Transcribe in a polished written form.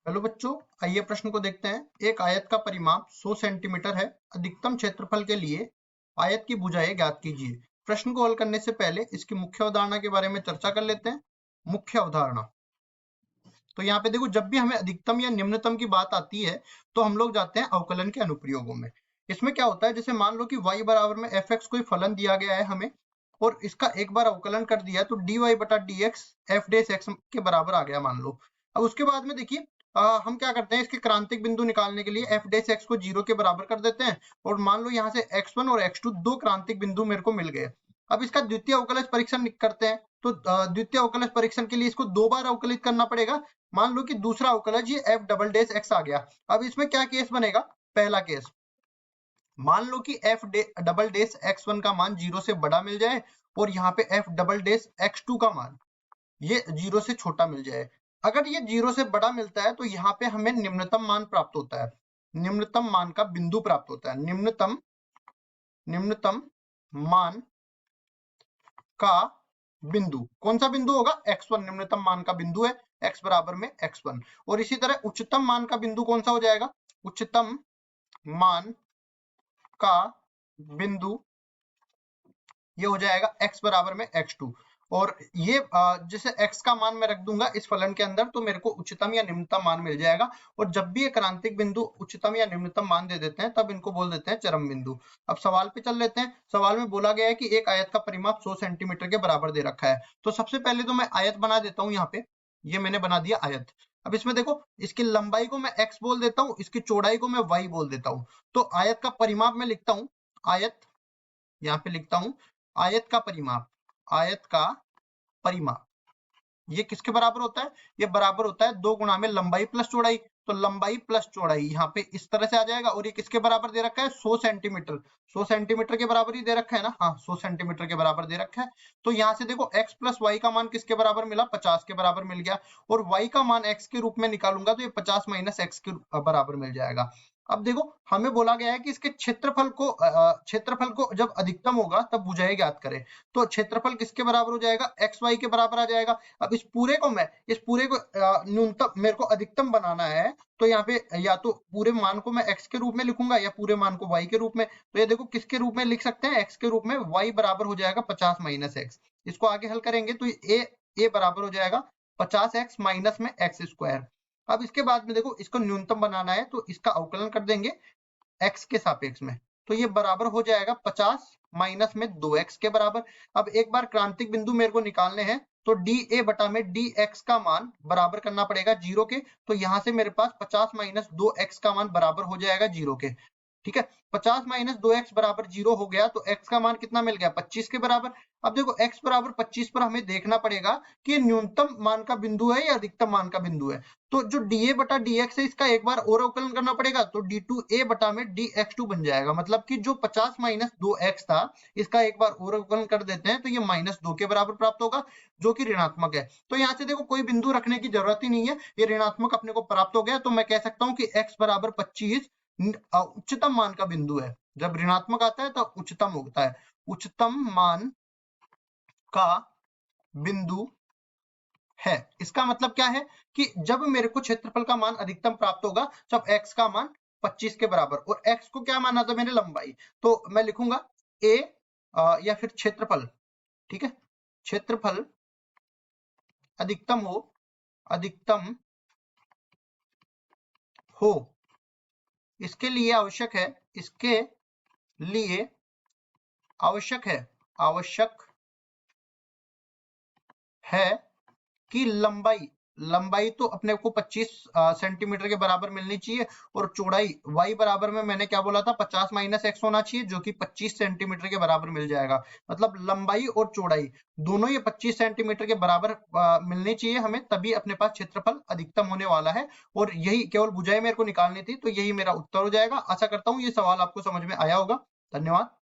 Hello बच्चों, आइए प्रश्न को देखते हैं। एक आयत का परिमाप 100 सेंटीमीटर है। अधिकतम क्षेत्रफल के लिए आयत की भुजाएं ज्ञात कीजिए। प्रश्न को हल करने से पहले इसकी मुख्य अवधारणा के बारे में चर्चा कर लेते हैं। मुख्य अवधारणा, तो यहाँ पे देखो, जब भी हमें अधिकतम या निम्नतम की बात आती है तो हम लोग जाते हैं अवकलन के अनुप्रयोगों में। इसमें क्या होता है, जैसे मान लो कि y बराबर में fx कोई फलन दिया गया है हमें, और इसका एक बार अवकलन कर दिया तो dy बटा dx f डेश x के बराबर आ गया मान लो। अब उसके बाद में देखिए, हम क्या करते हैं, इसके क्रांतिक बिंदु निकालने के लिए f डेश x को 0 के बराबर कर देते हैं, और मान लो यहाँ से x1 और x2 दो क्रांतिक बिंदु मेरे को मिल गए। अब इसका द्वितीय अवकलज परीक्षण करते हैं, तो द्वितीय अवकलज परीक्षण के लिए इसको दो बार अवकलित करना पड़ेगा। मान लो कि दूसरा अवकलज ये f डबल डेश x आ गया। अब इसमें क्या केस बनेगा, पहला केस, मान लो कि f डबल डेश x1 का मान 0 से बड़ा मिल जाए, और यहाँ पे f डबल डेश x2 का मान ये 0 से छोटा मिल जाए। अगर ये 0 से बड़ा मिलता है तो यहाँ पे हमें निम्नतम मान प्राप्त होता है, निम्नतम मान का बिंदु प्राप्त होता है। निम्नतम मान का बिंदु कौन सा बिंदु होगा, x1 निम्नतम मान का बिंदु है, x बराबर में x1। और इसी तरह उच्चतम मान का बिंदु कौन सा हो जाएगा, उच्चतम मान का बिंदु ये हो जाएगा x बराबर में x2। और ये जैसे x का मान मैं रख दूंगा इस फलन के अंदर, तो मेरे को उच्चतम या निम्नतम मान मिल जाएगा। और जब भी ये क्रांतिक बिंदु उच्चतम या निम्नतम मान दे देते हैं तब इनको बोल देते हैं चरम बिंदु। अब सवाल पे चल लेते हैं। सवाल में बोला गया है कि एक आयत का परिमाप 100 सेंटीमीटर के बराबर दे रखा है। तो सबसे पहले तो मैं आयत बना देता हूँ। यहाँ पे ये मैंने बना दिया आयत। अब इसमें देखो, इसकी लंबाई को मैं x बोल देता हूँ, इसकी चौड़ाई को मैं y बोल देता हूँ। तो आयत का परिमाप मैं लिखता हूँ, आयत यहाँ पे लिखता हूँ, आयत का परिमाप, आयत का परिमाप ये किसके बराबर होता है, ये बराबर होता है 2 गुणा में लंबाई प्लस चौड़ाई। तो लंबाई प्लस चौड़ाई यहाँ पे इस तरह से आ जाएगा, और ये किसके बराबर दे रखा है, 100 सेंटीमीटर। 100 सेंटीमीटर के बराबर ही दे रखा है ना, हाँ 100 सेंटीमीटर के बराबर दे रखा है। तो यहाँ से देखो x प्लस वाई का मान किसके बराबर मिला, 50 के बराबर मिल गया। और y का मान x के रूप में निकालूंगा तो ये 50 माइनस x के बराबर मिल जाएगा। अब देखो, हमें बोला गया है कि इसके क्षेत्रफल को जब अधिकतम होगा तब भुजाएं ज्ञात करें। तो क्षेत्रफल किसके बराबर हो जाएगा, एक्स वाई के बराबर आ जाएगा। अब इस पूरे को न्यूनतम मेरे को अधिकतम बनाना है, तो यहाँ पे या तो पूरे मान को मैं x के रूप में लिखूंगा या पूरे मान को y के रूप में। तो ये देखो किसके रूप में लिख सकते हैं, x के रूप में। y बराबर हो जाएगा 50 माइनस एक्स। इसको आगे हल करेंगे तो a बराबर हो जाएगा 50x माइनस में एक्स स्क्वायर। अब इसके बाद में देखो, इसको न्यूनतम बनाना है तो इसका अवकलन कर देंगे x के सापेक्ष में, तो ये बराबर हो जाएगा 50 माइनस में 2x के बराबर। अब एक बार क्रांतिक बिंदु मेरे को निकालने हैं, तो dA बटा में dx का मान बराबर करना पड़ेगा 0 के। तो यहां से मेरे पास 50 माइनस 2x का मान बराबर हो जाएगा 0 के। ठीक है, 50 माइनस 2x बराबर 0 हो गया, तो x का मान कितना मिल गया, 25 के बराबर। अब देखो x बराबर 25 पर हमें देखना पड़ेगा कि न्यूनतम मान का बिंदु है या अधिकतम मान का बिंदु है। तो जो dA बटा dx है इसका एक बार और अवकलन करना पड़ेगा, तो d2a बटा में dx2 बन जाएगा। मतलब कि जो 50 माइनस 2x था इसका एक बार और अवकलन कर देते हैं तो ये माइनस 2 के बराबर प्राप्त होगा, जो कि ऋणात्मक है। तो यहाँ से देखो कोई बिंदु रखने की जरूरत ही नहीं है, ये ऋणात्मक अपने को प्राप्त हो गया। तो मैं कह सकता हूँ कि x बराबर 25 उच्चतम मान का बिंदु है। जब ऋणात्मक आता है तो उच्चतम होता है, उच्चतम मान का बिंदु है। इसका मतलब क्या है कि जब मेरे को क्षेत्रफल का मान अधिकतम प्राप्त होगा जब x का मान 25 के बराबर, और x को क्या माना था मैंने, लंबाई। तो मैं लिखूंगा a या फिर क्षेत्रफल, ठीक है, क्षेत्रफल अधिकतम हो इसके लिए आवश्यक है कि लंबाई तो अपने को 25 सेंटीमीटर के बराबर मिलनी चाहिए, और चौड़ाई y बराबर में मैंने क्या बोला था, 50 माइनस एक्स होना चाहिए, जो कि 25 सेंटीमीटर के बराबर मिल जाएगा। मतलब लंबाई और चौड़ाई दोनों ये 25 सेंटीमीटर के बराबर मिलनी चाहिए हमें, तभी अपने पास क्षेत्रफल अधिकतम होने वाला है। और यही केवल भुजाएं मेरे को निकालनी थी, तो यही मेरा उत्तर हो जाएगा। आशा करता हूँ ये सवाल आपको समझ में आया होगा। धन्यवाद।